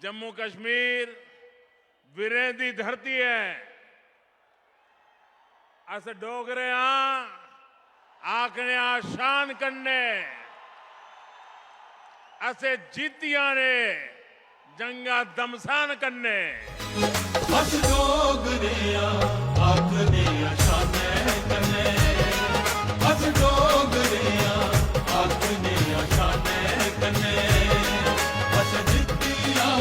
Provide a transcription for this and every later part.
जम्मू कश्मीर वीरें दी धरती है। अस डोगरे हां आखने शान करने असे जीतियां ने जंगा दमसान करने। अस डोगरे आखने शान करने। अस डोगरे आखने शान करने। अस जीतियां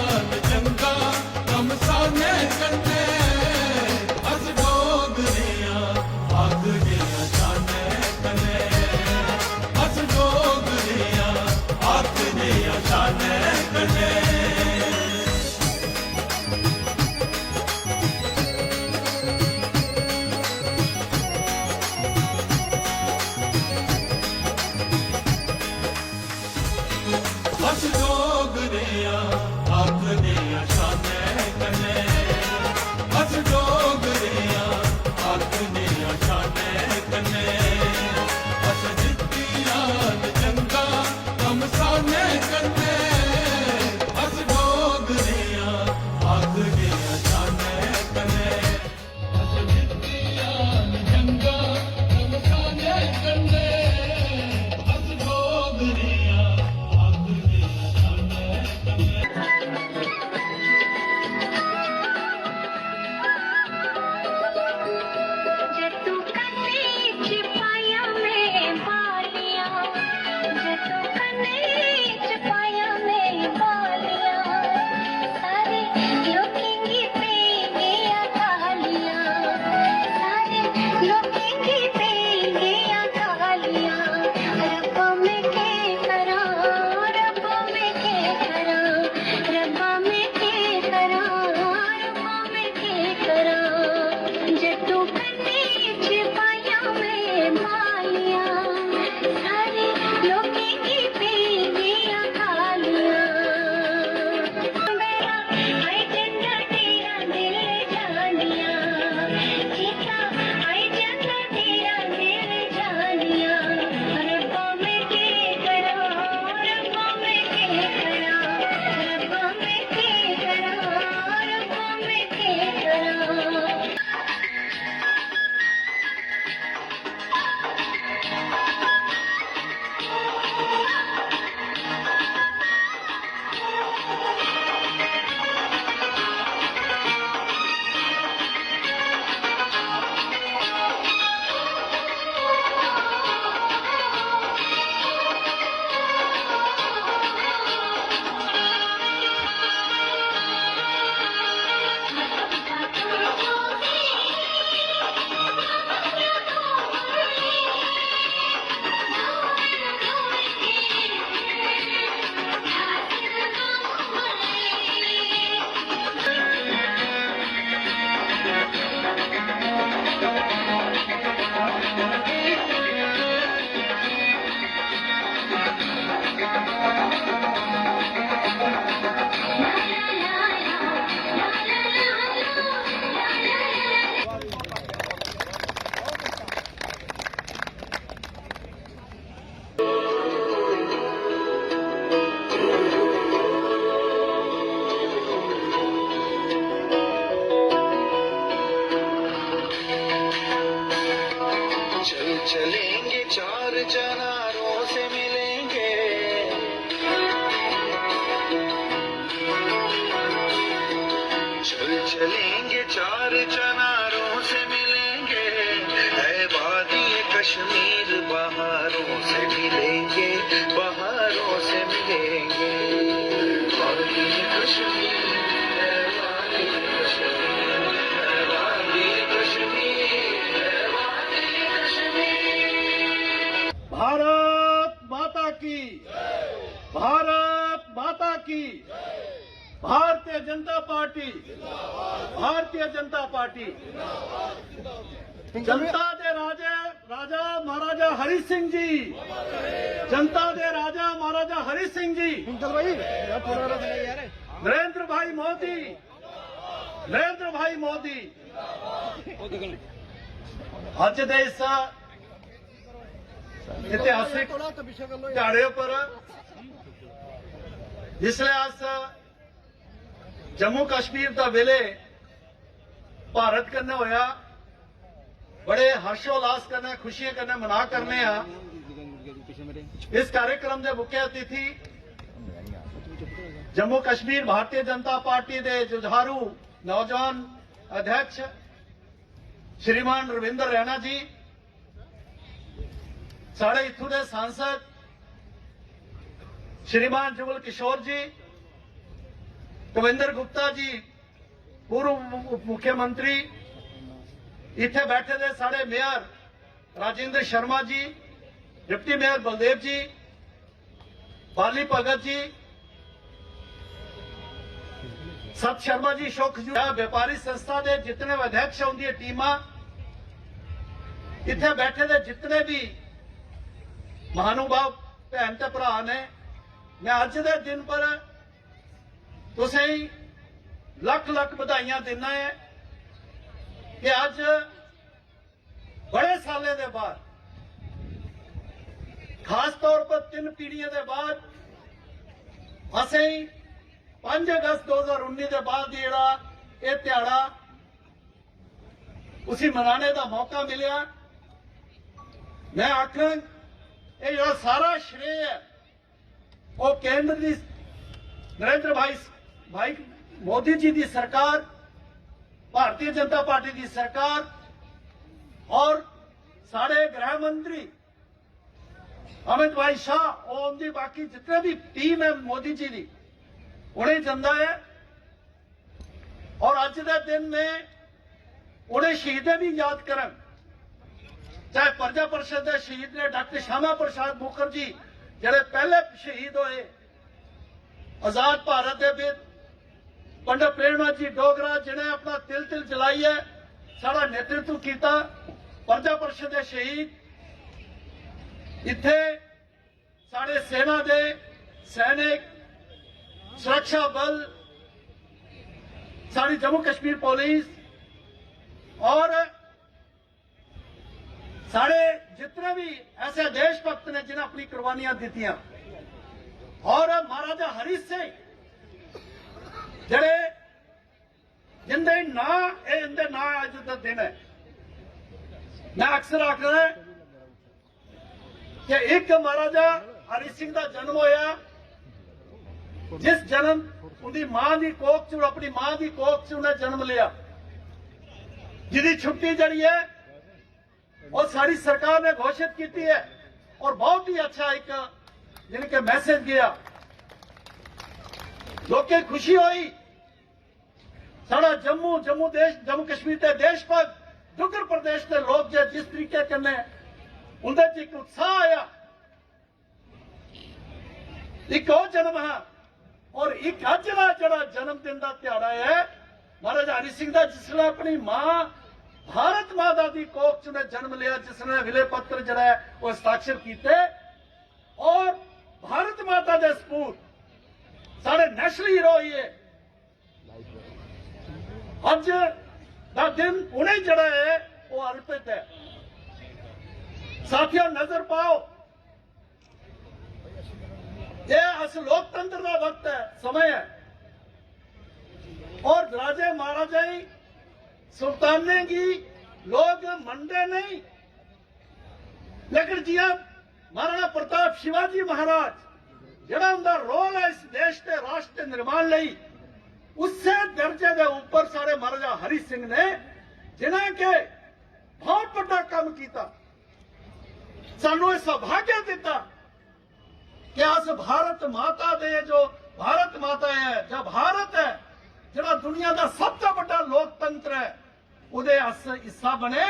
जंगा दमसान करने। अस डोगरे आखने शान करने। अस डोगरे आखने शान करने। अस डोगरे आखने शान करने। अस डोगरे आखने शान करने। अस जीतियां जंगा दमसान करने। अस डोगरे आखने शान करने। अस जीतियां जंगा दमसान करने। अस डोगरे चलेंगे चार चनारों से मिलेंगे। चलेंगे चार चनारों से मिलेंगे। है वादी कश्मीर बहारों से मिलेंगे। बहारों से मिलेंगे। वादी कश्मीर है वादी कश्मीर है वादी कश्मीर है वादी कश्मीर। भारत माता की, भारत माता की, भारतीय जनता पार्टी, भारतीय जनता पार्टी। जनता दे राजा महाराजा हरि सिंह जी, जनता दे राजा महाराजा हरि सिंह जी, नरेंद्र भाई मोदी, नरेंद्र भाई मोदी। ਅੱਜ ਦੇ ਇਸ ਇਤਿਹਾਸਿਕ ਦਿਹਾੜੇ पर जिसले अस जम्मू कश्मीर का विले भारत कन्नै होया, बड़े हर्षोल्लास कन्नै खुशियां कन्नै मना करने आ। इस कार्यक्रम के मुख्य अतिथि जम्मू कश्मीर भारतीय जनता पार्टी के जुझारू नौजवान अध्यक्ष श्रीमान रविंदर रैना जी, साढ़े इत्थों के सांसद श्रीमान जुगल किशोर जी, कविंदर गुप्ता जी पूर्व मुख्यमंत्री, इत्थे बैठे दे साढ़े mayor Rajendra Sharma ji, deputy mayor Baldev जी, बाली भगत जी, सत शर्मा जी, सुख जी, व्यापारी संस्था के जितने अध्यक्ष उनकी टीमां, इत्थे बैठे दे जितने भी महानुभाव भैन ते भरा ने, मैं अज दे दिन पर तुसें लख लख बधाइयां देना है कि अज बड़े साले दे बाद, खास तौर पर 3 पीढ़ियों के बाद असें 5 अगस्त 2019 के बाद जेड़ा ये त्याड़ा उसी मनाने का मौका मिला। मैं आखना ये जो सारा श्रेय है वो केंद्र की नरेंद्र भाई मोदी जी की सरकार, भारतीय जनता पार्टी की सरकार और साढ़े गृह मंत्री अमित भाई शाह और उनकी बाकी जितने भी टीम है मोदी जी की, उन्हें चंदा है। और अज के दिन में उन्हें शहीदें भी याद करन, चाहे प्रजा परिषद के शहीद ने डॉक्टर श्यामा प्रसाद मुखर्जी जिहड़े पहले शहीद होए आजाद भारत के बिच, पंडित प्रेमनाथ जी डोगरा जिन्हें अपना तिल तिल जलाई है, सारा नेतृत्व किया, प्रजा परिषद के शहीद, इत्थे साढ़े सेना के सैनिक, सुरक्षा बल, सारी जम्मू कश्मीर पुलिस और सारे जितने भी ऐसे देशभक्त ने जिन्हें अपनी कुर्बानियां दी, और महाराजा हरि सिंह जड़े जिंदे ना इनके ना अज का दिन है। मैं अक्सर आखना कि एक महाराजा हरि सिंह का जन्म होया, जिस जन्म उनकी मां की कोख च, अपनी मां की कोख च उन्हें जन्म लिया, जिसकी छुट्टी जड़ी है और सारी सरकार ने घोषित की है, और बहुत ही अच्छा एक जिनके मैसेज गया, लोग की खुशी हुई। सारा जम्मू कश्मीर के देशभक्त डुगर प्रदेश के लोग जो जिस तरीके कन्नै उनके एक उत्साह आया, एक और जन्म है और एक अज का जरा जन्मदिन का त्याड़ा है महाराजा हरि सिंह का, जिसने अपनी मां भारत माता की कोख च उन्हें जन्म लिया, जिसने विले पत्र जरा है वो हस्ताक्षर किए, और भारत माता के सपूत साढ़े नेशनल हीरो ही है। अज का दिन उन्हें जड़ा है वो अर्पित है। साथियों नजर पाओ, ये अस लोकतंत्र का वक्त है, समय है, और राजे महाराजाई सुल्ताने की लोग मनते नहीं, लेकिन जिया महाराणा प्रताप शिवाजी महाराज जरा उनका रोल है इस देश के राष्ट्र निर्माण लई, उससे दर्जे के ऊपर सारे महाराजा हरि सिंह ने जिन्हें के बहुत बड़ा काम किया, सानू यह सौभाग्य दिता कि अस भारत माता दे, जो भारत माता है, जो भारत है, जरा दुनिया का सबसे बड़ा लोकतंत्र है, उदे अस हिस्सा बने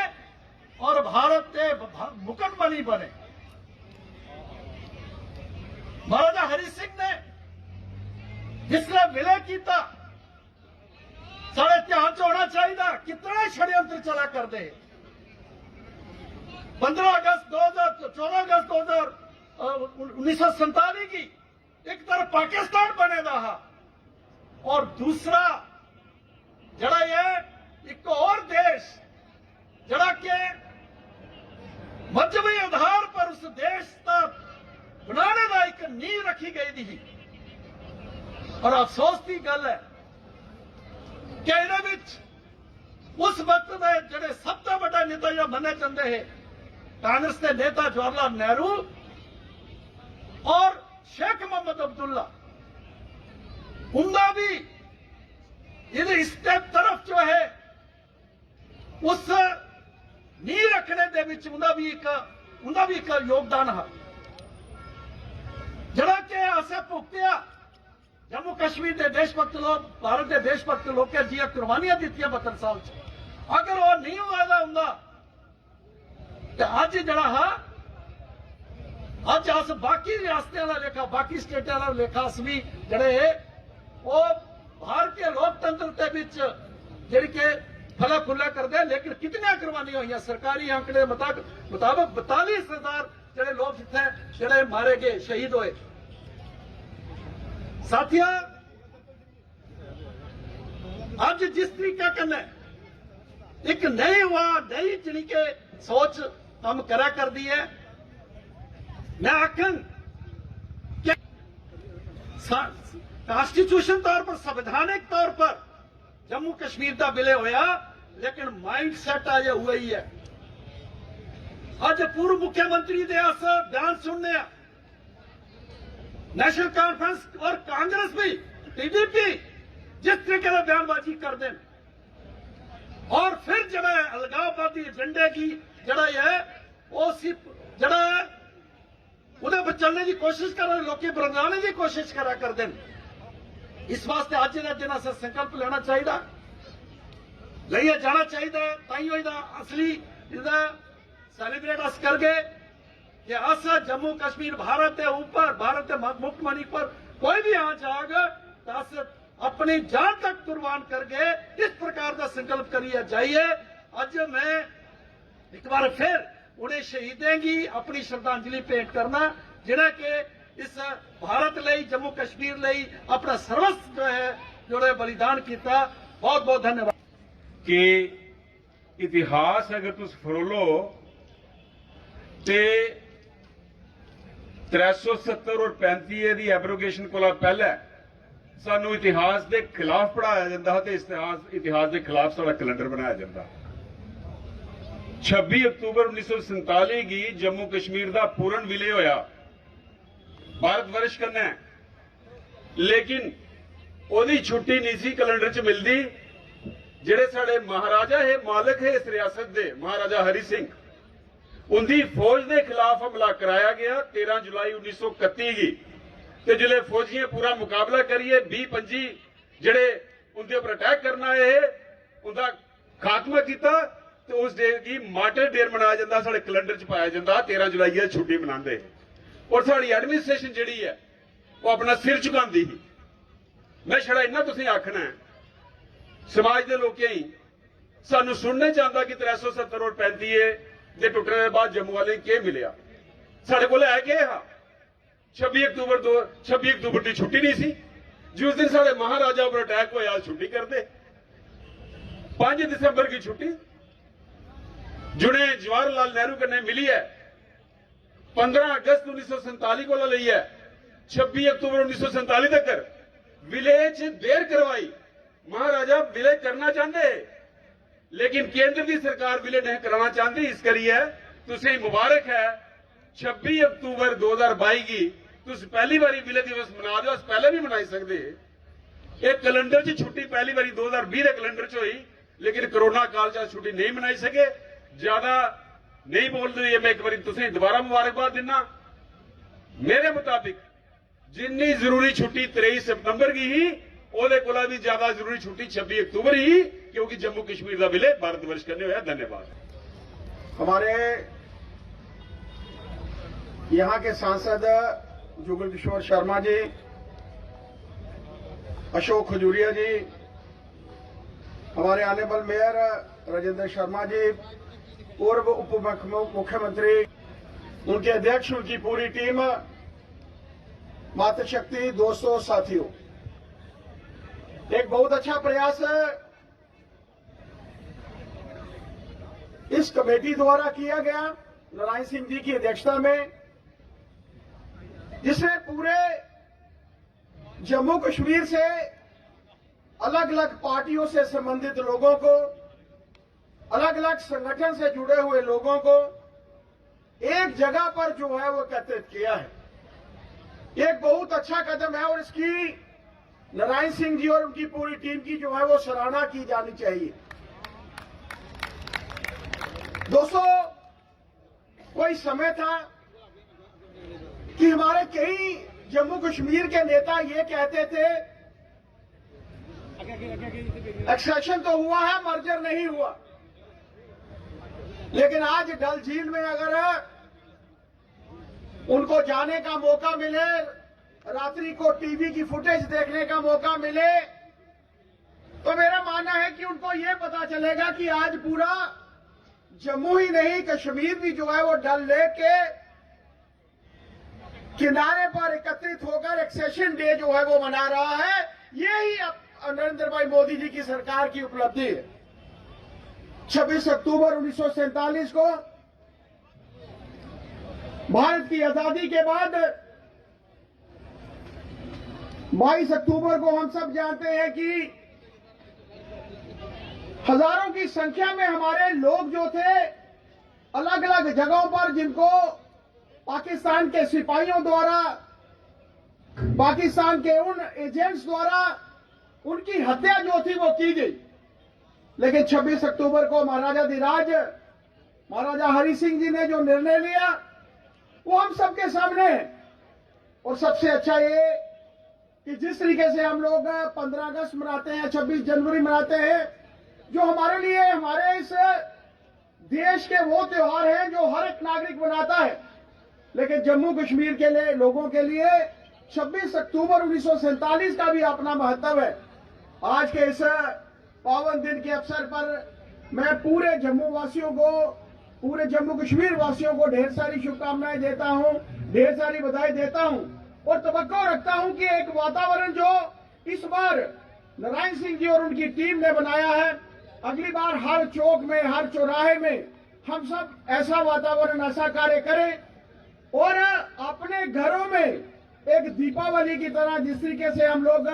और भारत के मुकुट बनी बने। महाराजा हरि सिंह ने जिसने विलय किया, साढ़े ध्यान च होना चाहिए कितने षड्यंत्र चला कर दे। 15 अगस्त 14 अगस्त 1947 की एक तरफ पाकिस्तान बनेगा और दूसरा जरा ये एक और देश जरा के मजहबी आधार पर उस देश तक बनाने का एक नींव रखी गई थी। और अफसोस की गल है कि इहदे विच उस वक्त के जिहड़े सब तो बड़ा नेता जो मन्ने जाते हैं कांग्रेस के नेता जवाहरलाल नेहरू और शेख मोहम्मद अब्दुल्ला उनका भी इस तरफ जो है उस नींह रखने के विच उनका भी एक योगदान है जरा के असें भुगतिया जम्मू कश्मीर के देशभक्त लोग भारत के देशभक्त लोग जी कुर्बानियां दी 72 साल च अगर वो नहीं होगा होंगे तो अज जरा हा अज अस बाकी रियासतें का लेखा बाकी स्टेटों का लेखा अस भी जड़े वो भारतीय लोकतंत्र के विच जिहड़ी के फला फुला करते हैं लेकिन कितनी कुर्बानियां हुई सरकारी आंकड़े मुताबिक 42,000 जड़े लोग जिथे जड़े मारे गए शहीद हुए साथियों आज जिस तरीके कन्ने एक नई जिनी के सोच काम करा कर दी है मैं आखन कॉन्स्टिट्यूशन तौर पर संवैधानिक तौर पर जम्मू कश्मीर का विलय होया लेकिन माइंड सेट आज हुआ ही है आज पूर्व मुख्यमंत्री दे अस बयान सुनने नेशनल कॉन्फ्रेंस और कांग्रेस भी टीडीपी जिस तरीके से बयानबाजी कर दें और फिर जरा अलगाववादी एजेंडे की जरा है वो जरा उन्हें बचलने की कोशिश कर लोग बरगलाने की कोशिश करा कर दें इस वास्ते अज के दिन से संकल्प लेना चाहिए लिया जाना चाहिए ताइयों असली सेलिब्रेट अस कर गए कि अस जम्मू कश्मीर भारत के ऊपर भारत के मुक्तमनी पर कोई भी आ जाएगा तो अस अपनी जान तक कुर्बान कर गए इस प्रकार का संकल्प करिए जाइए अज मैं एक बार फिर उन्हें शहीदें की अपनी श्रद्धांजलि भेंट करना जिन्हें के इस भारत लई जम्मू कश्मीर लई अपना सर्वस्व जो है जोड़े बलिदान किया बहुत बहुत धन्यवाद कि इतिहास अगर तुम फरोलो ते 370 और 35 की एब्रोगेशन को पहले सानू इतिहास के खिलाफ पढ़ाया जाता तो इतिहास के खिलाफ सारा कैलेंडर बनाया जाता 26 अक्तूबर 1947 की जम्मू कश्मीर का पूर्ण विलय होया भारत वर्ष कन्नै लेकिन ओदी छुट्टी नहीं सी कैलेंडर च मिलती जिहड़े साडे महाराजा है मालिक है इस रियासत दे महाराजा हरि सिंह उनकी फौज के खिलाफ हमला कराया गया 13 जुलाई 1931 की ते जिले फौजियां पूरा मुकाबला करिए 20-25 जिहड़े उनके उपर अटैक करना है उनका खात्मा किया तो उस डे की मार्टर डे मनाया जाता साडे कैलेंडर च पाया जाता 13 जुलाई की छुट्टी मनाते और साड़ी एडमिनिस्ट्रेशन जिहड़ी है वो अपना सिर झुकाती ही मैं छड़ा इन्ना तुसीं आखना है समाज के लोग ही सानू सुनने चाहता कि 370 और 35 के टुटने के बाद जम्मू वाले क्या मिलया साढ़े को है क्या हा 26 अक्तूबर की छुट्टी नहीं सी जिस दिन साढ़े महाराजा पर अटैक होया छुट्टी कर दे 5 दिसंबर की छुट्टी जुड़े जवाहरलाल नेहरू कन्ने मिली है 15 अगस्त 1947 को ली है 26 अक्तूबर 1947 तक विलय देर करवाई महाराजा विलय करना चाहते लेकिन केंद्र की सरकार विलय नहीं कराना चाहती इस करिए तुसें मुबारक है 26 अक्तूबर 2022 की तुम पहली बारी विलय दिवस मना दो पहले भी मनाई सकते एक कैलेंडर च छुट्टी पहली बारी 2020 के कैलेंडर च हुई लेकिन कोरोना काल च छुट्टी नहीं मनाई सके ज्यादा नहीं बोलते मैं एक बार तुसें दोबारा मुबारकबाद देना मेरे मुताबिक जिन्नी जरूरी छुट्टी 23 सितंबर की ही ओदे कोला भी ज्यादा जरूरी छुट्टी 26 अक्तूबर ही क्योंकि जम्मू कश्मीर का विलय भारतवर्ष करने हुआ धन्यवाद हमारे यहाँ के सांसद जुगल किशोर शर्मा जी अशोक खजूरिया जी हमारे ऑनरेबल मेयर राजेंद्र शर्मा जी पूर्व उप मुख्यमंत्री उनके अध्यक्ष उनकी पूरी टीम मातृशक्ति दोस्तों साथियों एक बहुत अच्छा प्रयास है इस कमेटी द्वारा किया गया नारायण सिंह जी की अध्यक्षता में जिसने पूरे जम्मू कश्मीर से अलग अलग पार्टियों से संबंधित लोगों को, अलग अलग संगठन से जुड़े हुए लोगों को एक जगह पर जो है वो एकत्रित किया है। एक बहुत अच्छा कदम है और इसकी नारायण सिंह जी और उनकी पूरी टीम की जो है वो सराहना की जानी चाहिए। दोस्तों, कोई समय था कि हमारे कई जम्मू कश्मीर के नेता ये कहते थे एक्सेशन तो हुआ है, मर्जर नहीं हुआ। लेकिन आज डल झील में अगर उनको जाने का मौका मिले, रात्रि को टीवी की फुटेज देखने का मौका मिले, तो मेरा मानना है कि उनको ये पता चलेगा कि आज पूरा जम्मू ही नहीं, कश्मीर भी जो है वो डल लेक के किनारे पर एकत्रित होकर एक्सेशन डे जो है वो मना रहा है। यही नरेंद्र भाई मोदी जी की सरकार की उपलब्धि है। 26 अक्टूबर 1947 को भारत की आजादी के बाद 22 अक्टूबर को हम सब जानते हैं कि हजारों की संख्या में हमारे लोग जो थे अलग अलग जगहों पर, जिनको पाकिस्तान के सिपाहियों द्वारा, पाकिस्तान के उन एजेंट्स द्वारा उनकी हत्या जो थी वो की गई। लेकिन 26 अक्टूबर को महाराजा धीराज, महाराजा हरि सिंह जी ने जो निर्णय लिया वो हम सबके सामने है। और सबसे अच्छा ये कि जिस तरीके से हम लोग 15 अगस्त मनाते हैं, 26 जनवरी मनाते हैं, जो हमारे लिए, हमारे इस देश के वो त्योहार हैं जो हर एक नागरिक मनाता है। लेकिन जम्मू कश्मीर के लिए, लोगों के लिए 26 अक्टूबर 1947 का भी अपना महत्व है। आज के इस पावन दिन के अवसर पर मैं पूरे जम्मू वासियों को, पूरे जम्मू कश्मीर वासियों को ढेर सारी शुभकामनाएं देता हूं, ढेर सारी बधाई देता हूं और तवक्को रखता हूं कि एक वातावरण जो इस बार नारायण सिंह जी और उनकी टीम ने बनाया है, अगली बार हर चौक में, हर चौराहे में हम सब ऐसा वातावरण, ऐसा कार्य करें और अपने घरों में एक दीपावली की तरह जिस तरीके से हम लोग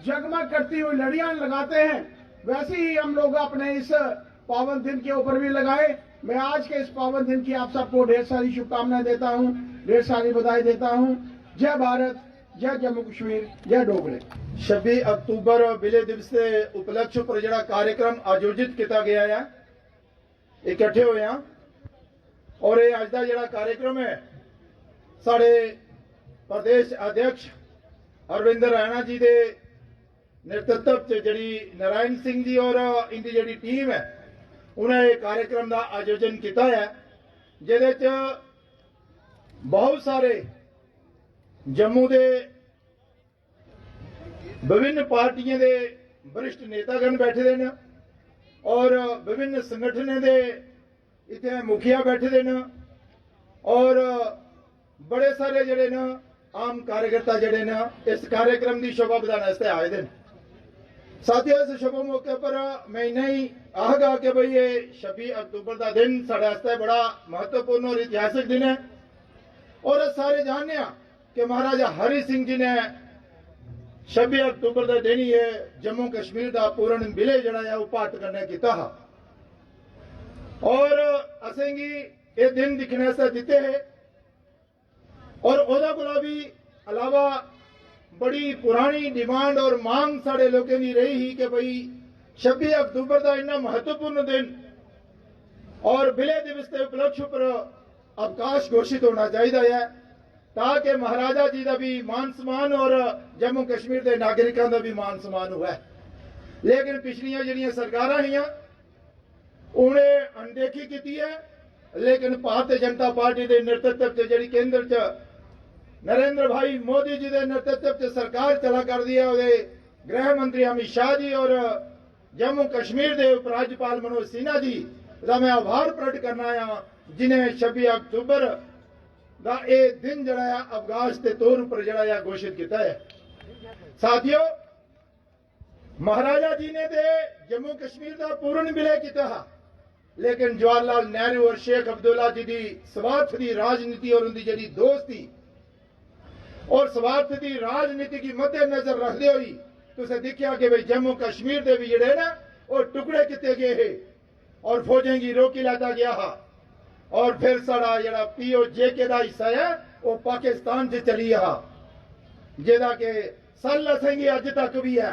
जगमग करती हुई लड़ियां लगाते हैं, वैसे ही हम लोग अपने इस पावन दिन के ऊपर भी लगाए। मैं आज के इस पावन दिन की आप सबको ढेर सारी शुभकामनाएं देता हूं, ढेर सारी बधाई देता हूं। जय भारत, जय जम्मू कश्मीर, जय डोगरे। 26 अक्टूबर विजय दिवस के उपलक्ष्य पर जरा कार्यक्रम आयोजित किया गया है, इकट्ठे हुए हैं और ये आज का जरा कार्यक्रम है साढ़े प्रदेश अध्यक्ष अरविंद रैना जी के नेतृत्व च जी नारायण सिंह जी और इनकी जी टीम है, उन्हें एक कार्यक्रम का आयोजन किया है, जिहदे च बहुत सारे जम्मू के विभिन्न पार्टियों के वरिष्ठ नेतागण बैठे हैं और विभिन्न संगठनों के इतने मुखिया बैठे हैं और बड़े सारे जड़े न आम कार्यकर्ता जड़े न इस कार्यक्रम की शोभा बढ़ाने आए थे। साथियों, इस शुभ मौके पर मैं इन्ना ही आखगा कि भाई ये 26 अक्टूबर का दिन साढ़े बड़ा महत्वपूर्ण और ऐतिहासिक दिन है और सारे जानते हैं कि महाराजा हरि सिंह जी ने 26 अक्टूबर का दिन ही जम्मू कश्मीर का पूर्ण विलय जड़ा है वो भात करने किया और असेंगी ये दिन दिखने से दिते है और ओदा कोला भी अलावा बड़ी पुरानी डिमांड और मांग साढ़े लोगों की रही ही कि भाई 26 अक्टूबर का इतना महत्वपूर्ण दिन और विलय दिवस के उपलक्ष्य पर अवकाश घोषित होना चाहिए है ताकि महाराजा जी का भी मान सम्मान और जम्मू कश्मीर के नागरिकों का भी मान सम्मान हुआ। लेकिन पिछलियां जड़ियां सरकारां हियां उन्हें अनदेखी की है, लेकिन भारतीय जनता पार्टी के नेतृत्व च जी केंद्र च नरेंद्र भाई मोदी जी के नेतृत्व च सरकार चला कर दी है। गृह मंत्री अमित शाह जी और जम्मू कश्मीर के उपराज्यपाल मनोज सिन्हा जी का मैं आभार प्रकट करना आया जिन्हें 26 अक्टूबर का यह दिन जड़ा अवकाश के तौर पर जड़ा घोषित किया है। साथियों, महाराजा जी ने जम्मू कश्मीर का पूर्ण विलय किया, लेकिन जवाहरलाल नेहरू और शेख अब्दुल्ला जी की स्वार्थ की राजनीति और उनकी जी दोस्ती और स्वार्थ की राजनीति की मद्देनजर रखते हुए तुसें दिक्खेआ कि भाई जम्मू कश्मीर दे भी जेड़े ना वो टुकड़े किते गए हे और फौजें गी रोकी लैता गया हा और फिर साड़ा जेड़ा POJK दा हिस्सा है वो पाकिस्तान च चली हा जेदा के सल असेंगी अज तक भी है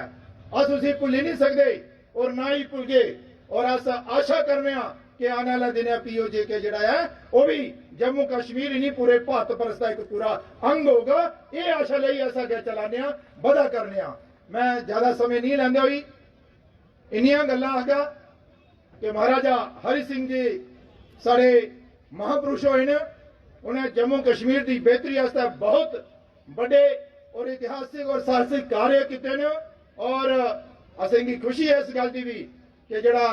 अस उसी भुल्ली नहीं सकते और ना ही भुलगे और अस आशा करने कि आने वाले दिन POJK जेड़ा है वो भी जम्मू कश्मीर ही नहीं पूरे भारत परस का एक पूरा अंग होगा ये आशा ले अस अगे चलाने बधा करने मैं ज्यादा समय नहीं लेंदे हुई इन्नियां गल्लां आगा कि महाराजा हरि सिंह जी साढ़े महापुरुष होए ने उन्हें जम्मू कश्मीर की बेहतरी वास्ते बहुत बड़े और ऐतिहासिक और साहसिक कार्य किए ने और असेंगी खुशी है इस गल की भी कि जड़ा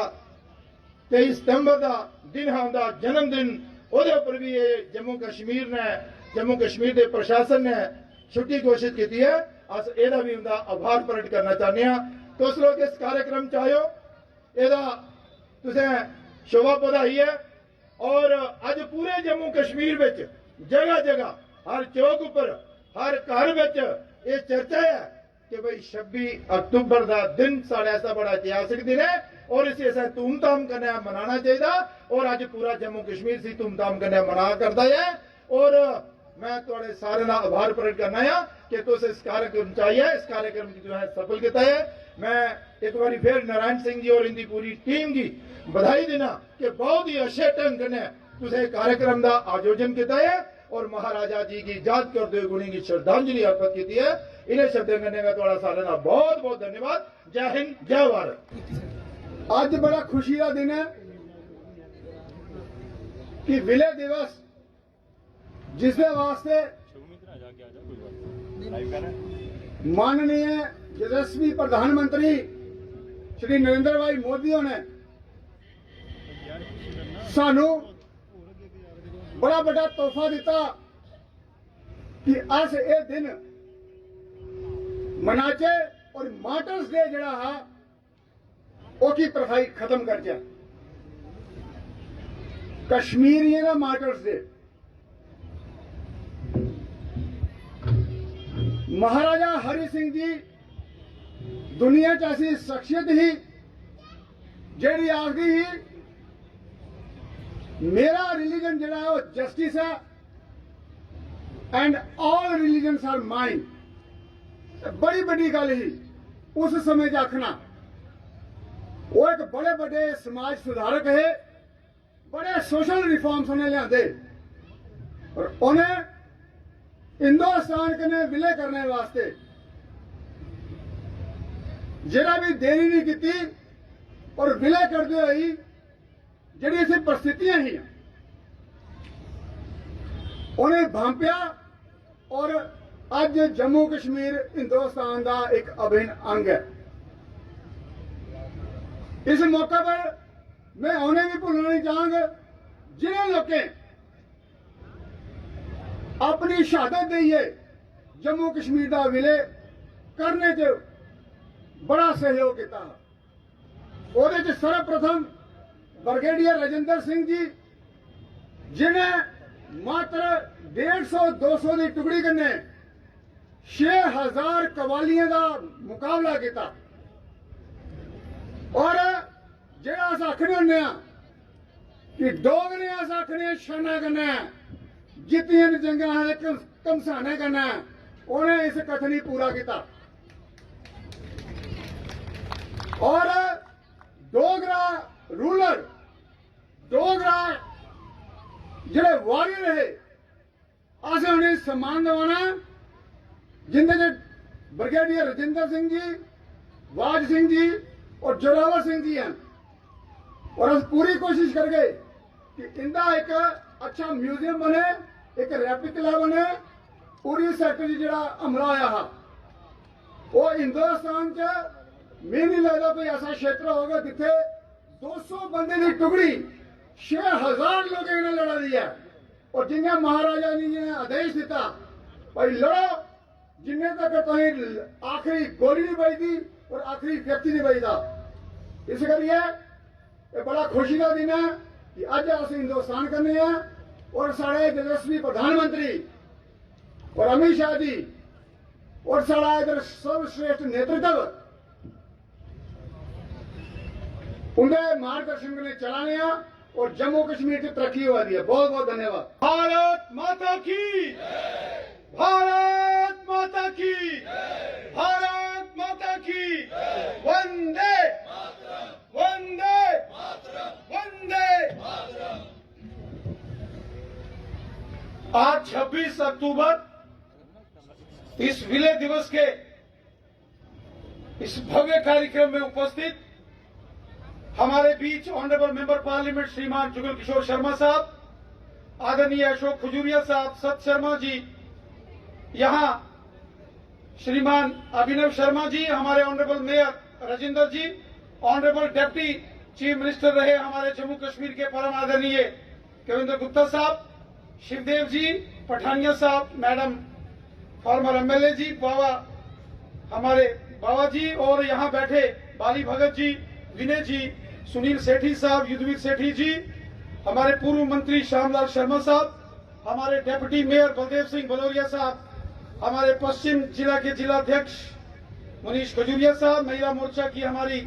23 सितंबर का दिन है उनका जन्मदिन ਉਹਦੇ ਉੱਪਰ भी ये जम्मू कश्मीर ने जम्मू कश्मीर के प्रशासन ने छुट्टी घोषित की है अस एदा भी उनका आभार प्रकट करना चाहते हैं तुस लोग इस कार्यक्रम च आयो एदा तुसें शोभा बधाई है और अज पूरे जम्मू कश्मीर में जगह जगह हर चौक उपर हर घर में ये चर्चा है कि भाई 26 अक्तूबर का दिन साढ़े ऐसा बड़ा ऐतिहासिक दिन है और इसे ऐसा धूमधाम करने मनाना चाहिए और आज पूरा जम्मू कश्मीर से धूमधाम करने मना करता है और मैं थोड़े सारे का आभार प्रकट करना है कि तुस इस कार्यक्रम चाहिए इस कार्यक्रम की जो है सफल किया है मैं एक बार फिर नारायण सिंह जी और इनकी पूरी टीम की बधाई देना कि बहुत ही अच्छे ढंग ने तुझे कार्यक्रम का आयोजन किया है और महाराजा जी की याद करते हुए उन्हीं की श्रद्धांजलि अर्पित की है इन्हें शब्द करने का थोड़ा सारे का बहुत बहुत धन्यवाद जय हिंद जय भारत आज बड़ा खुशी का दिन है कि विलय दिवस जिसके वास्ते माननीय यशस्वी प्रधानमंत्री श्री नरेंद्र भाई मोदी ने सानू बड़ा बड़ा तोहफा दिता कि अस ये दिन मनाचे और मार्टर्स डे जड़ा है ओकी प्रथाई खत्म कर जा कश्मीरियों का मार्टर्स डे महाराजा हरि सिंह जी दुनिया च ऐसी शख्सियत ही जेड़ी आखदी ही मेरा रिलीजन जड़ा है वो जस्टिस है and all religions are mine बड़ी बड़ी गल ही उस समय च आखना वो एक बड़े बड़े समाज सुधारक है बड़े सोशल रिफॉर्म्स उन्हें लियादे और उन्हें हिंदुस्तान कने विलय करने वास्ते जरा भी देरी नहीं की और विलय करते हुए जड़ी ऐसी परिस्थितियां ही उन्हें भांपया और अज जम्मू कश्मीर हिंदुस्तान का एक अभिन्न अंग है इस मौके पर मैं उन्हें भी भूलना नहीं चाहूंगा जिन्हें लोगों अपनी शहादत दी है जम्मू कश्मीर का विलय करने च बड़ा सहयोग किया ਉਹਦੇ ਚ सर्वप्रथम ब्रिगेडियर राजेंद्र सिंह जी जिन्हें मात्र 150-200 की टुकड़ी कन्ने 6000 कवालियों का मुकाबला किया और जेड़ा अस आखने होंगे कि डोगरे अस आखने शाना कन्नै जितियां जंगां घमसाने कन्नै उन्हें इस कथनी पूरा किया और डोगरा रूलर डोगरा जेड़े वारियर रहे असें उन्हें सम्मान दिवाना जिंदे च ब्रिगेडियर राजेंद्र सिंह जी वाज सिंह जी और जोरावर सिंह जी हैं और अस पूरी कोशिश करगे कि इनका एक अच्छा म्यूजियम बने एक रेप्लिका बने पूरी सैक्टर जो हमला होया हा वो हिंदुस्तान च मैं नहीं लगता कोई ऐसा क्षेत्र होगा जिथे 200 बंदे की टुकड़ी 6000 लोगों ने लड़ा दिया और जिन्हें महाराजा ने जिन्हें आदेश दिता भाई लड़ो जिन्हें तक तुम आखिरी गोली नहीं बजती और आखिरी व्यक्ति नहीं बजता इस करिए ये बड़ा खुशी का दिन है कि अज अस हिंदुस्तान करने हैं और साढ़े यशस्वी प्रधानमंत्री और अमित शाह जी और साढ़ा इधर सर्वश्रेष्ठ नेतृत्व उन्हें मार्गदर्शन करने चलाने और जम्मू कश्मीर की तरक्की हुआ दी है। बहुत बहुत धन्यवाद। भारत माता की, भारत माता की, भारत माता की। वंदे वंदे वंदे। आज 26 अक्टूबर इस विलय दिवस के इस भव्य कार्यक्रम में उपस्थित हमारे बीच ऑनरेबल मेंबर पार्लियामेंट श्रीमान जुगल किशोर शर्मा साहब, आदरणीय अशोक खजूरिया साहब, सत शर्मा जी, यहां श्रीमान अभिनव शर्मा जी, हमारे ऑनरेबल मेयर राजेंद्र जी, ऑनरेबल डिप्टी चीफ मिनिस्टर रहे हमारे जम्मू कश्मीर के परम आदरणीय कविंद्र गुप्ता साहब, शिवदेव जी, पठानिया साहब, मैडम फॉर्मर एमएलए जी, बाबा हमारे बाबा जी, और यहाँ बैठे बाली भगत जी, विनय जी, सुनील सेठी साहब, युद्धवीर सेठी जी, हमारे पूर्व मंत्री श्यामलाल शर्मा साहब, हमारे डेप्यूटी मेयर बलदेव सिंह बलोरिया साहब, हमारे पश्चिम जिला के जिलाध्यक्ष मनीष खजूरिया साहब, महिला मोर्चा की हमारी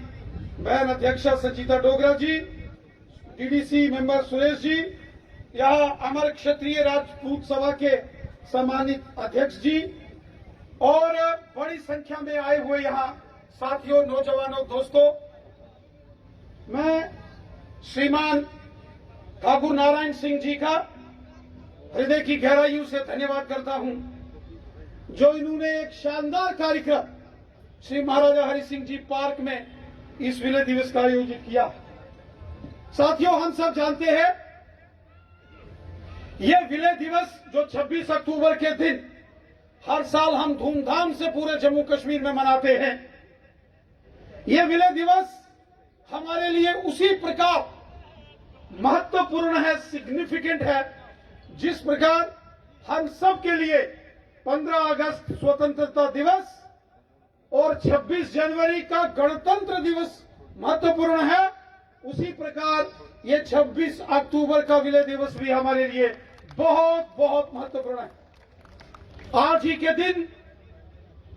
बहन अध्यक्षा संचिता डोगरा जी, डीडीसी मेंबर सुरेश जी, यहाँ अमर क्षत्रिय राजपूत सभा के सम्मानित अध्यक्ष जी, और बड़ी संख्या में आए हुए यहाँ साथियों, नौजवानों, दोस्तों, मैं श्रीमान ठाकुर नारायण सिंह जी का हृदय की गहराइयों से धन्यवाद करता हूं, जो इन्होंने एक शानदार कार्यक्रम श्री महाराजा हरि सिंह जी पार्क में इस विलय दिवस का आयोजित किया। साथियों, हम सब जानते हैं यह विलय दिवस जो 26 अक्टूबर के दिन हर साल हम धूमधाम से पूरे जम्मू कश्मीर में मनाते हैं, यह विलय दिवस हमारे लिए उसी प्रकार महत्वपूर्ण है, सिग्निफिकेंट है, जिस प्रकार हम सब के लिए 15 अगस्त स्वतंत्रता दिवस और 26 जनवरी का गणतंत्र दिवस महत्वपूर्ण है, उसी प्रकार ये 26 अक्टूबर का विलय दिवस भी हमारे लिए बहुत बहुत महत्वपूर्ण है। आज ही के दिन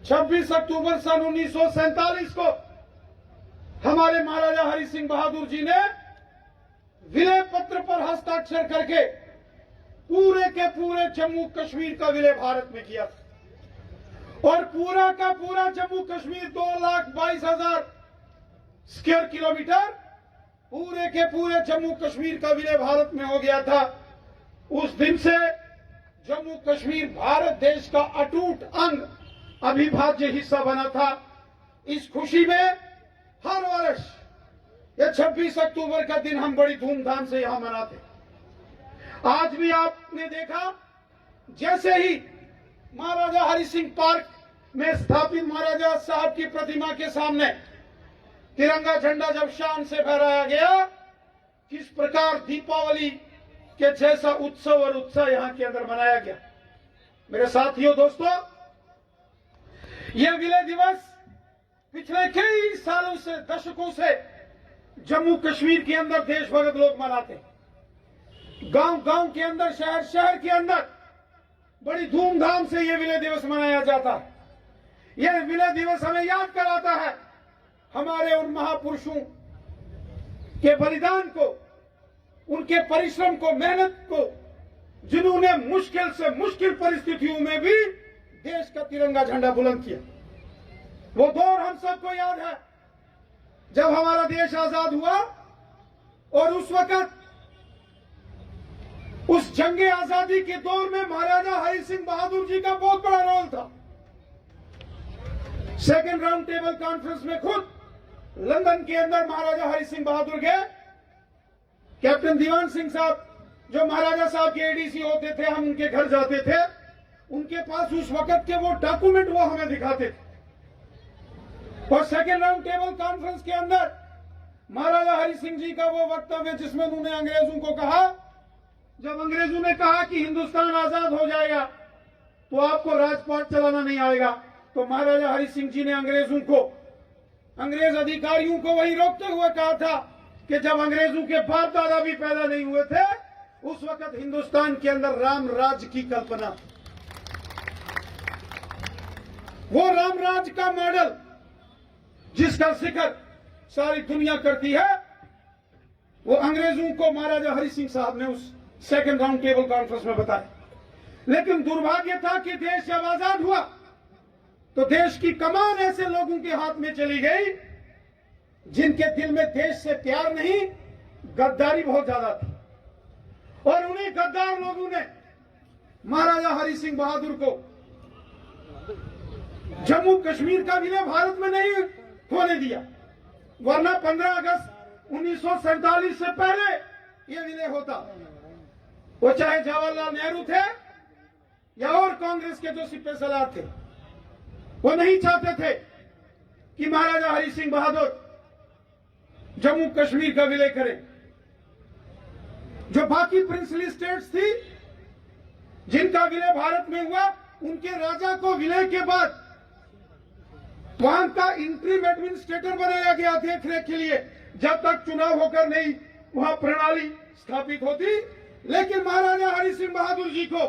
26 अक्टूबर सन 1947 को हमारे महाराजा हरि सिंह बहादुर जी ने विलय पत्र पर हस्ताक्षर करके पूरे के पूरे जम्मू कश्मीर का विलय भारत में किया था, और पूरा का पूरा जम्मू कश्मीर 2,22,000 स्क्वायर किलोमीटर पूरे के पूरे जम्मू कश्मीर का विलय भारत में हो गया था। उस दिन से जम्मू कश्मीर भारत देश का अटूट अंग, अविभाज्य हिस्सा बना था। इस खुशी में हर वर्ष यह 26 अक्टूबर का दिन हम बड़ी धूमधाम से यहां मनाते। आज भी आपने देखा, जैसे ही महाराजा हरि सिंह पार्क में स्थापित महाराजा साहब की प्रतिमा के सामने तिरंगा झंडा जब शान से फहराया गया, किस प्रकार दीपावली के जैसा उत्सव और उत्साह यहां के अंदर मनाया गया। मेरे साथियों, दोस्तों, यह विलय दिवस पिछले कई सालों से, दशकों से जम्मू कश्मीर के अंदर देशभक्त लोग मनाते, गांव गांव के अंदर, शहर शहर के अंदर बड़ी धूमधाम से यह विलय दिवस मनाया जाता है। यह विलय दिवस हमें याद कराता है हमारे उन महापुरुषों के बलिदान को, उनके परिश्रम को, मेहनत को, जिन्होंने मुश्किल से मुश्किल परिस्थितियों में भी देश का तिरंगा झंडा बुलंद किया। वो दौर हम सबको याद है जब हमारा देश आजाद हुआ, और उस वक्त उस जंगे आजादी के दौर में महाराजा हरि सिंह बहादुर जी का बहुत बड़ा रोल था। सेकेंड राउंड टेबल कॉन्फ्रेंस में खुद लंदन के अंदर महाराजा हरि सिंह बहादुर गए। कैप्टन दीवान सिंह साहब, जो महाराजा साहब के एडीसी होते थे, हम उनके घर जाते थे, उनके पास उस वक्त के वो डॉक्यूमेंट वो हमें दिखाते थे। और सेकेंड राउंड टेबल कॉन्फ्रेंस के अंदर महाराजा हरि सिंह जी का वो वक्तव्य, जिसमें उन्होंने अंग्रेजों को कहा, जब अंग्रेजों ने कहा कि हिंदुस्तान आजाद हो जाएगा तो आपको राजपाट चलाना नहीं आएगा, तो महाराजा हरि सिंह जी ने अंग्रेजों को, अंग्रेज अधिकारियों को वही रोकते हुए कहा था कि जब अंग्रेजों के बाप दादा भी पैदा नहीं हुए थे, उस वक्त हिंदुस्तान के अंदर राम राज्य की कल्पना, वो राम राज्य का मॉडल जिसका जिक्र सारी दुनिया करती है, वो अंग्रेजों को महाराजा हरि सिंह साहब ने उस सेकंड राउंड टेबल कॉन्फ्रेंस में बताया। लेकिन दुर्भाग्य था कि देश जब आजाद हुआ तो देश की कमान ऐसे लोगों के हाथ में चली गई जिनके दिल में देश से प्यार नहीं, गद्दारी बहुत ज्यादा थी। और उन्हीं गद्दार लोगों ने महाराजा हरि सिंह बहादुर को जम्मू कश्मीर का विलय भारत में नहीं होने दिया, वरना 15 अगस्त 1947 से पहले यह विलय होता। वो चाहे जवाहरलाल नेहरू थे या और कांग्रेस के जो सिपह सलार थे, वो नहीं चाहते थे कि महाराजा हरि सिंह बहादुर जम्मू कश्मीर का विलय करें। जो बाकी प्रिंसली स्टेट्स थी जिनका विलय भारत में हुआ, उनके राजा को विलय के बाद वहां का इंटरिम एडमिनिस्ट्रेटर बनाया गया देखरेख के लिए, जब तक चुनाव होकर नहीं वहां प्रणाली स्थापित होती। लेकिन महाराजा हरि सिंह बहादुर जी को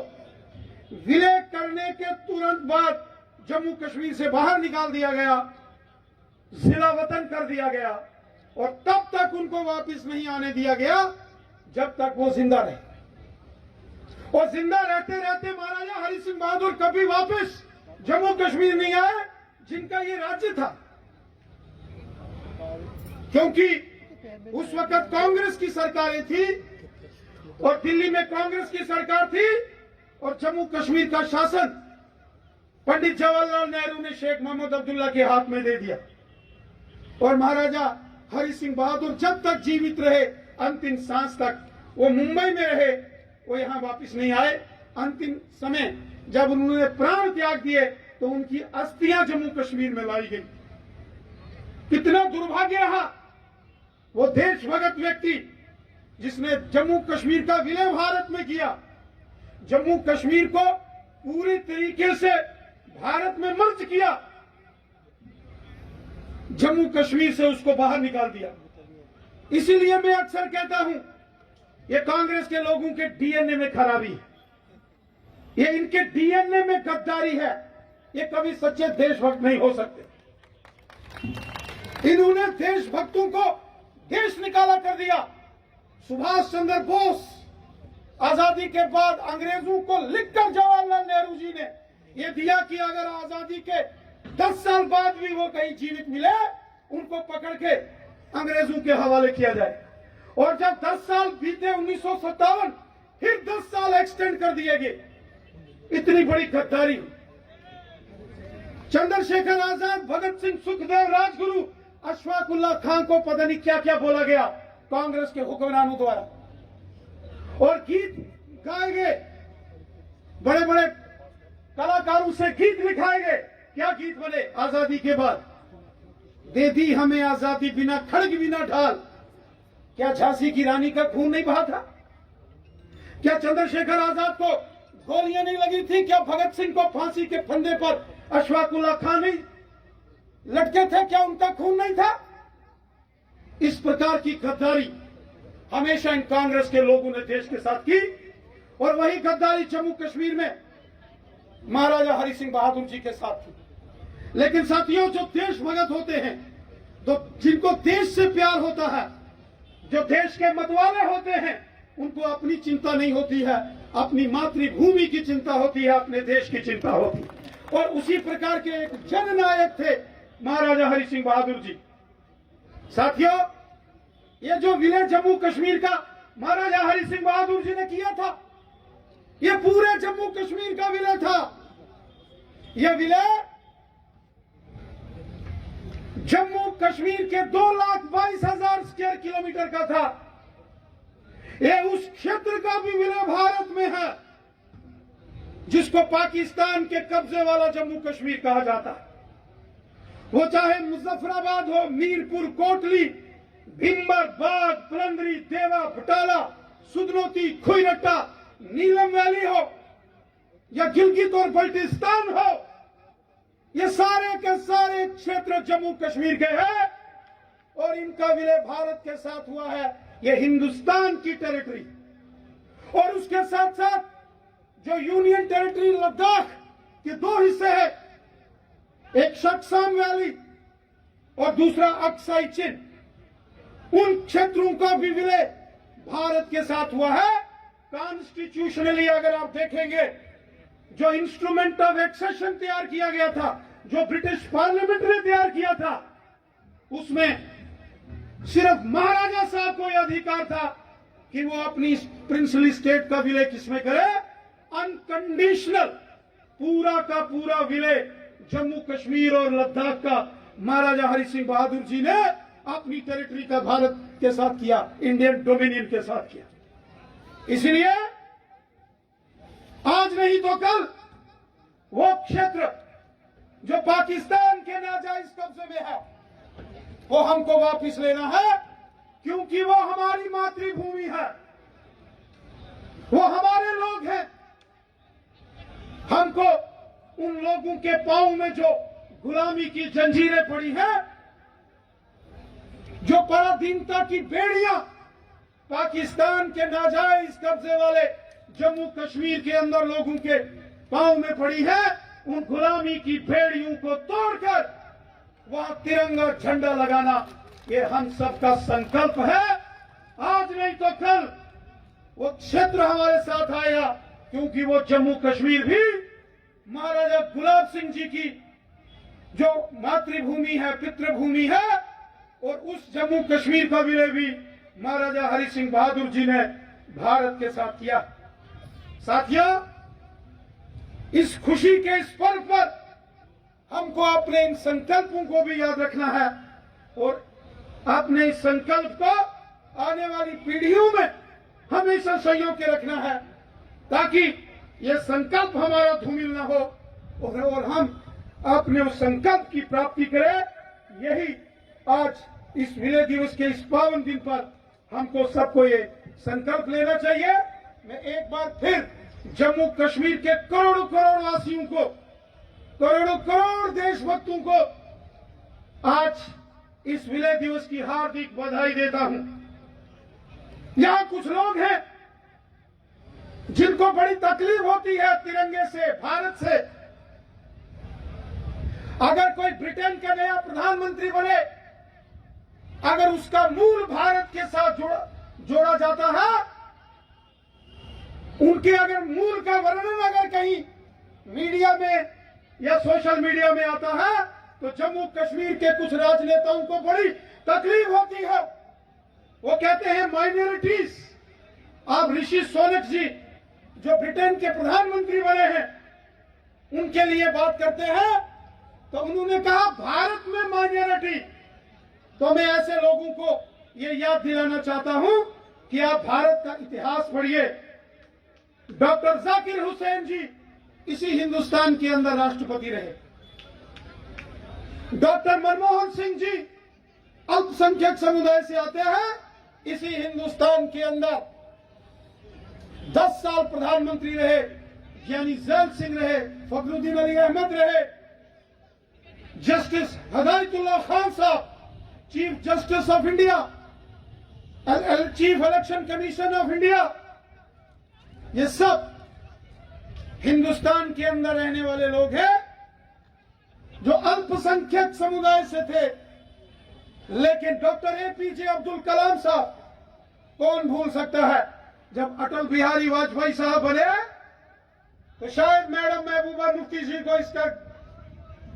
विलय करने के तुरंत बाद जम्मू कश्मीर से बाहर निकाल दिया गया, जिला वतन कर दिया गया, और तब तक उनको वापस नहीं आने दिया गया जब तक वो जिंदा रहे। और जिंदा रहते रहते महाराजा हरि सिंह बहादुर कभी वापस जम्मू कश्मीर नहीं आए जिनका ये राज्य था, क्योंकि उस वक्त कांग्रेस की सरकारें थी और दिल्ली में कांग्रेस की सरकार थी और जम्मू कश्मीर का शासन पंडित जवाहरलाल नेहरू ने शेख मोहम्मद अब्दुल्ला के हाथ में दे दिया। और महाराजा हरि सिंह बहादुर जब तक जीवित रहे, अंतिम सांस तक वो मुंबई में रहे, वो यहां वापस नहीं आए। अंतिम समय जब उन्होंने प्राण त्याग दिए तो उनकी अस्थियां जम्मू कश्मीर में लाई गई। कितना दुर्भाग्य रहा वो देशभगत व्यक्ति जिसने जम्मू कश्मीर का विलय भारत में किया, जम्मू कश्मीर को पूरी तरीके से भारत में मर्ज किया, जम्मू कश्मीर से उसको बाहर निकाल दिया। इसीलिए मैं अक्सर कहता हूं, ये कांग्रेस के लोगों के डीएनए में खराबी है, ये इनके डीएनए में गद्दारी है, ये कभी सच्चे देशभक्त नहीं हो सकते। इन्होंने देशभक्तों को देश निकाला कर दिया। सुभाष चंद्र बोस आजादी के बाद अंग्रेजों को लिखकर जवाहरलाल नेहरू जी ने यह दिया कि अगर आजादी के 10 साल बाद भी वो कहीं जीवित मिले, उनको पकड़ के अंग्रेजों के हवाले किया जाए। और जब 10 साल बीते 1957, फिर 10 साल एक्सटेंड कर दिए गए। इतनी बड़ी गद्दारी। चंद्रशेखर आजाद, भगत सिंह, सुखदेव, राजगुरु, अशफाकुल्लाह खान को पता नहीं क्या क्या बोला गया कांग्रेस के हुक्मरानों द्वारा, और गीत गाए गए, बड़े बड़े कलाकारों से गीत लिखाए गए। क्या गीत बने आजादी के बाद? दे दी हमें आजादी बिना खड़ग बिना ढाल। क्या झांसी की रानी का खून नहीं बहा था? क्या चंद्रशेखर आजाद को गोलियां नहीं लगी थी? क्या भगत सिंह को फांसी के फंदे पर अशफाकुल्लाह खान नहीं लटके थे? क्या उनका खून नहीं था? इस प्रकार की गद्दारी हमेशा इन कांग्रेस के लोगों ने देश के साथ की, और वही गद्दारी जम्मू कश्मीर में महाराजा हरि सिंह बहादुर जी के साथ थी। लेकिन साथियों, जो देशभगत होते हैं, तो जिनको देश से प्यार होता है, जो देश के मतवाले होते हैं, उनको अपनी चिंता नहीं होती है, अपनी मातृभूमि की चिंता होती है, अपने देश की चिंता होती है। और उसी प्रकार के एक जननायक थे महाराजा हरि सिंह बहादुर जी। साथियों, ये जो विलय जम्मू कश्मीर का महाराजा हरि सिंह बहादुर जी ने किया था, ये पूरे जम्मू कश्मीर का विलय था। यह विलय जम्मू कश्मीर के 2,22,000 स्क्वायर किलोमीटर का था। यह उस क्षेत्र का भी विलय भारत में है जिसको पाकिस्तान के कब्जे वाला जम्मू कश्मीर कहा जाता है। वो चाहे मुजफ्फराबाद हो, मीरपुर, कोटली, भिम्बर, बाग, पलंदरी, देवा, बटाला, सुदनौती, खुईरट्टा, नीलम वैली हो या गिलगित और बल्टिस्तान हो, ये सारे के सारे क्षेत्र जम्मू कश्मीर के हैं और इनका विलय भारत के साथ हुआ है। ये हिंदुस्तान की टेरिटरी, और उसके साथ साथ जो यूनियन टेरिटरी लद्दाख के 2 हिस्से हैं, एक शक्साम वैली और दूसरा अक्साई चिन, उन क्षेत्रों का भी विलय भारत के साथ हुआ है। कॉन्स्टिट्यूशनली अगर आप देखेंगे, जो इंस्ट्रूमेंट ऑफ एक्सेशन तैयार किया गया था, जो ब्रिटिश पार्लियामेंट ने तैयार किया था, उसमें सिर्फ महाराजा साहब को यह अधिकार था कि वो अपनी प्रिंसली स्टेट का विलय किसमें करे, अनकंडीशनल। पूरा का पूरा विलय जम्मू कश्मीर और लद्दाख का महाराजा हरि सिंह बहादुर जी ने अपनी टेरिटरी का भारत के साथ किया, इंडियन डोमिनियन के साथ किया। इसलिए आज नहीं तो कल वो क्षेत्र जो पाकिस्तान के नाजायज कब्जे में है, वो हमको वापस लेना है, क्योंकि वो हमारी मातृभूमि है, वो हमारे लोग हैं। हमको उन लोगों के पांव में जो गुलामी की जंजीरें पड़ी हैं, जो पराधीनता की बेड़ियां पाकिस्तान के नाजायज कब्जे वाले जम्मू कश्मीर के अंदर लोगों के पांव में पड़ी है, उन गुलामी की बेड़ियों को तोड़कर वहां तिरंगा झंडा लगाना, ये हम सबका संकल्प है। आज नहीं तो कल वो क्षेत्र हमारे साथ आएगा, क्योंकि वो जम्मू कश्मीर भी महाराजा गुलाब सिंह जी की जो मातृभूमि है, पितृभूमि है, और उस जम्मू कश्मीर का विलय भी महाराजा हरि सिंह बहादुर जी ने भारत के साथ किया। साथियों, इस खुशी के इस पर्व पर हमको अपने इन संकल्पों को भी याद रखना है, और अपने इस संकल्प को आने वाली पीढ़ियों में हमेशा संजो के रखना है, ताकि यह संकल्प हमारा धूमिल न हो और हम अपने उस संकल्प की प्राप्ति करें। यही आज इस विलय दिवस के इस पावन दिन पर हमको सबको ये संकल्प लेना चाहिए। मैं एक बार फिर जम्मू कश्मीर के करोड़ों करोड़ वासियों को, करोड़ों करोड़ देशभक्तों को आज इस विलय दिवस की हार्दिक बधाई देता हूं। यहां कुछ लोग हैं जिनको बड़ी तकलीफ होती है तिरंगे से, भारत से। अगर कोई ब्रिटेन का नया प्रधानमंत्री बने, अगर उसका मूल भारत के साथ जोड़ा जाता है, उनके अगर मूल का वर्णन अगर कहीं मीडिया में या सोशल मीडिया में आता है, तो जम्मू कश्मीर के कुछ राजनेताओं को बड़ी तकलीफ होती है। वो कहते हैं माइनॉरिटीज। आप ऋषि सुनक जी जो ब्रिटेन के प्रधानमंत्री बने हैं, उनके लिए बात करते हैं, तो उन्होंने कहा भारत में माइनॉरिटी। तो मैं ऐसे लोगों को ये याद दिलाना चाहता हूं कि आप भारत का इतिहास पढ़िए। डॉक्टर जाकिर हुसैन जी इसी हिंदुस्तान के अंदर राष्ट्रपति रहे। डॉक्टर मनमोहन सिंह जी अल्पसंख्यक समुदाय से आते हैं, इसी हिंदुस्तान के अंदर 10 साल प्रधानमंत्री रहे। ज्ञानी जैल सिंह रहे, फखरुद्दीन अली अहमद रहे, जस्टिस हदायतुल्लाह खान साहब chief justice of India, chief election commission of India, ये सब हिंदुस्तान के अंदर रहने वाले लोग हैं जो अल्पसंख्यक समुदाय से थे। लेकिन डॉक्टर एपीजे अब्दुल कलाम साहब, कौन भूल सकता है, जब अटल बिहारी वाजपेयी साहब बने, तो शायद मैडम महबूबा मुफ्ती जी को इसका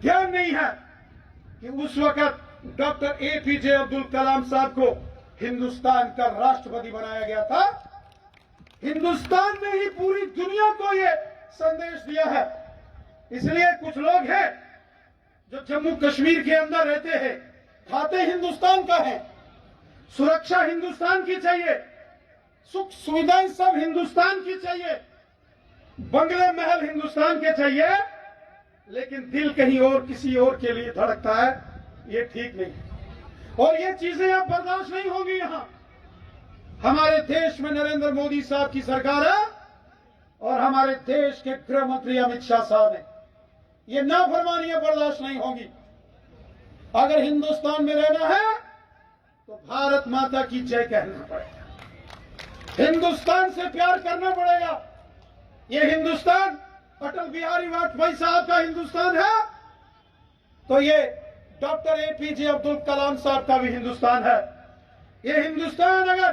ध्यान नहीं है कि उस वक्त डॉक्टर एपीजे अब्दुल कलाम साहब को हिंदुस्तान का राष्ट्रपति बनाया गया था। हिंदुस्तान ने ही पूरी दुनिया को ये संदेश दिया है। इसलिए कुछ लोग हैं जो जम्मू कश्मीर के अंदर रहते हैं, खाते हिंदुस्तान का है, सुरक्षा हिंदुस्तान की चाहिए, सुख सुविधाएं सब हिंदुस्तान की चाहिए, बंगले महल हिंदुस्तान के चाहिए, लेकिन दिल कहीं और किसी और के लिए धड़कता है। ये ठीक नहीं, और ये चीजें अब बर्दाश्त नहीं होंगी। यहां हमारे देश में नरेंद्र मोदी साहब की सरकार है और हमारे देश के गृह मंत्री अमित शाह साहब हैं। ये नाफरमानियां बर्दाश्त नहीं होंगी। अगर हिंदुस्तान में रहना है तो भारत माता की जय कहना पड़ेगा, हिंदुस्तान से प्यार करना पड़ेगा। ये हिंदुस्तान अटल बिहारी वाजपेयी साहब का हिंदुस्तान है, तो ये डॉक्टर एपीजे अब्दुल कलाम साहब का भी हिंदुस्तान है। ये हिंदुस्तान अगर